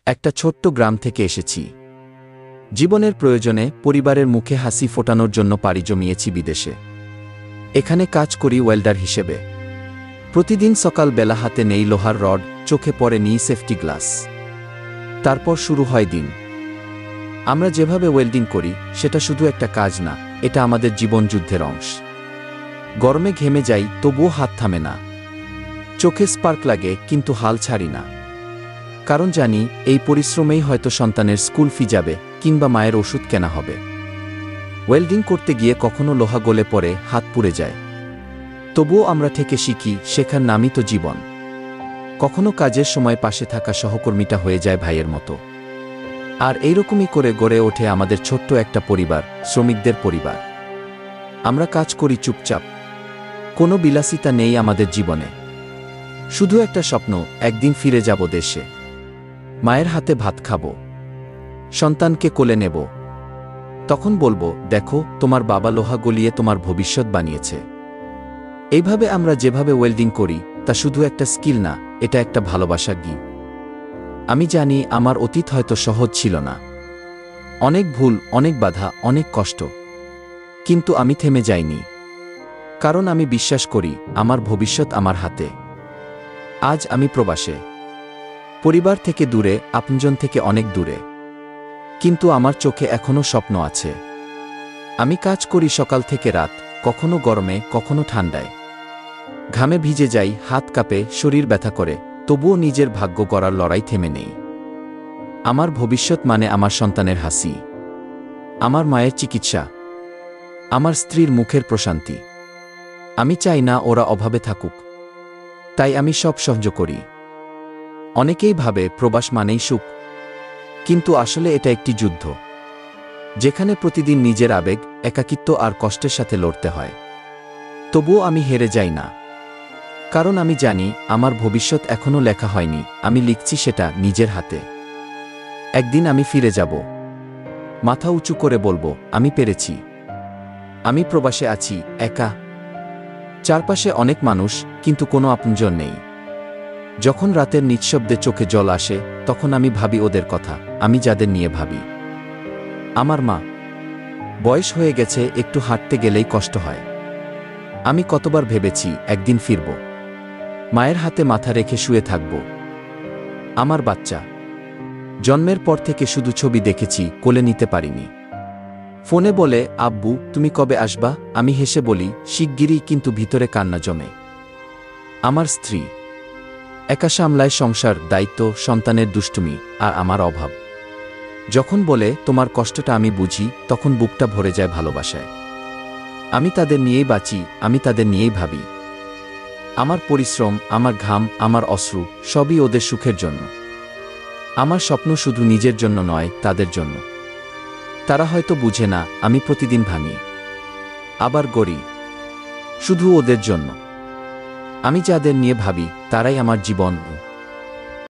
একটা ছোট্ট গ্রাম থেকে এসেছি। জীবনের প্রয়োজনে পরিবারের মুখে হাসি ফোটানোর জন্য পাড়ি জমিয়েছি বিদেশে। এখানে কাজ করি ওয়েল্ডার হিসেবে। প্রতিদিন সকাল বেলা হাতে নেই লোহার রড, চোখে পড়ে নি সেফটি গ্লাস। তারপর শুরু হয় দিন। আমরা যেভাবে ওয়েল্ডিং করি সেটা শুধু একটা কাজ না, এটা আমাদের জীবনযুদ্ধের অংশ। গরমে ঘেমে যাই, তবুও হাত থামে না। চোখে স্পার্ক লাগে, কিন্তু হাল ছাড়ি না। কারণ জানি এই পরিশ্রমেই হয়তো সন্তানের স্কুল ফি যাবে, কিংবা মায়ের ওষুধ কেনা হবে। ওয়েল্ডিং করতে গিয়ে কখনো লোহা গলে পড়ে, হাত পুড়ে যায়। তবুও আমরা থেকে শিখি, শেখার নামই তো জীবন। কখনো কাজের সময় পাশে থাকা সহকর্মীটা হয়ে যায় ভাইয়ের মতো। আর এইরকমই করে গড়ে ওঠে আমাদের ছোট্ট একটা পরিবার, শ্রমিকদের পরিবার। আমরা কাজ করি চুপচাপ। কোনো বিলাসিতা নেই আমাদের জীবনে। শুধু একটা স্বপ্ন, একদিন ফিরে যাব দেশে। মায়ের হাতে ভাত খাবো, সন্তানকে কোলে নেব। তখন বলবো, দেখো তোমার বাবা লোহা গলিয়ে তোমার ভবিষ্যৎ বানিয়েছে। এইভাবে আমরা যেভাবে ওয়েল্ডিং করি তা শুধু একটা স্কিল না, এটা একটা ভালোবাসা গি। আমি জানি আমার অতীত হয়তো সহজ ছিল না। অনেক ভুল, অনেক বাধা, অনেক কষ্ট। কিন্তু আমি থেমে যাইনি। কারণ আমি বিশ্বাস করি আমার ভবিষ্যৎ আমার হাতে। আজ আমি প্রবাসে, পরিবার থেকে দূরে, আপনজন থেকে অনেক দূরে। কিন্তু আমার চোখে এখনো স্বপ্ন আছে। আমি কাজ করি সকাল থেকে রাত, কখনো গরমে, কখনো ঠান্ডায়। ঘামে ভিজে যাই, হাত কাঁপে, শরীর ব্যথা করে, তবুও নিজের ভাগ্য গড়ার লড়াই থেমে নেই। আমার ভবিষ্যৎ মানে আমার সন্তানের হাসি, আমার মায়ের চিকিৎসা, আমার স্ত্রীর মুখের প্রশান্তি। আমি চাই না ওরা অভাবে থাকুক। তাই আমি সব সহ্য করি। অনেকেই ভাবে প্রবাস মানেই সুখ, কিন্তু আসলে এটা একটি যুদ্ধ, যেখানে প্রতিদিন নিজের আবেগ, একাকিত্ব আর কষ্টের সাথে লড়তে হয়। তবুও আমি হেরে যাই না। কারণ আমি জানি আমার ভবিষ্যৎ এখনো লেখা হয়নি, আমি লিখছি সেটা নিজের হাতে। একদিন আমি ফিরে যাব, মাথা উঁচু করে বলবো, আমি পেরেছি। আমি প্রবাসে আছি, একা। চারপাশে অনেক মানুষ, কিন্তু কোনো আপনজন নেই। যখন রাতের নিঃশব্দে চোখে জল আসে, তখন আমি ভাবি ওদের কথা, আমি যাদের নিয়ে ভাবি। আমার মা। বয়স হয়ে গেছে, একটু হাঁটতে গেলেই কষ্ট হয়। আমি কতবার ভেবেছি একদিন ফিরব, মায়ের হাতে মাথা রেখে শুয়ে থাকব। আমার বাচ্চা। জন্মের পর থেকে শুধু ছবি দেখেছি, কোলে নিতে পারিনি। ফোনে বলে, আব্বু তুমি কবে আসবা? আমি হেসে বলি, শিগগিরই, কিন্তু ভিতরে কান্না জমে। আমার স্ত্রী একা সামলায় সংসার, দায়িত্ব, সন্তানের দুষ্টুমি, আর আমার অভাব। যখন বলে তোমার কষ্টটা আমি বুঝি, তখন বুকটা ভরে যায় ভালোবাসায়। আমি তাদের নিয়েই বাঁচি, আমি তাদের নিয়েই ভাবি। আমার পরিশ্রম, আমার ঘাম, আমার অশ্রু, সবই ওদের সুখের জন্য। আমার স্বপ্ন শুধু নিজের জন্য নয়, তাদের জন্য। তারা হয়তো বুঝে না আমি প্রতিদিন ভাঙি, আবার গড়ি, শুধু ওদের জন্য। আমি যাদের নিয়ে ভাবি তারাই আমার জীবন।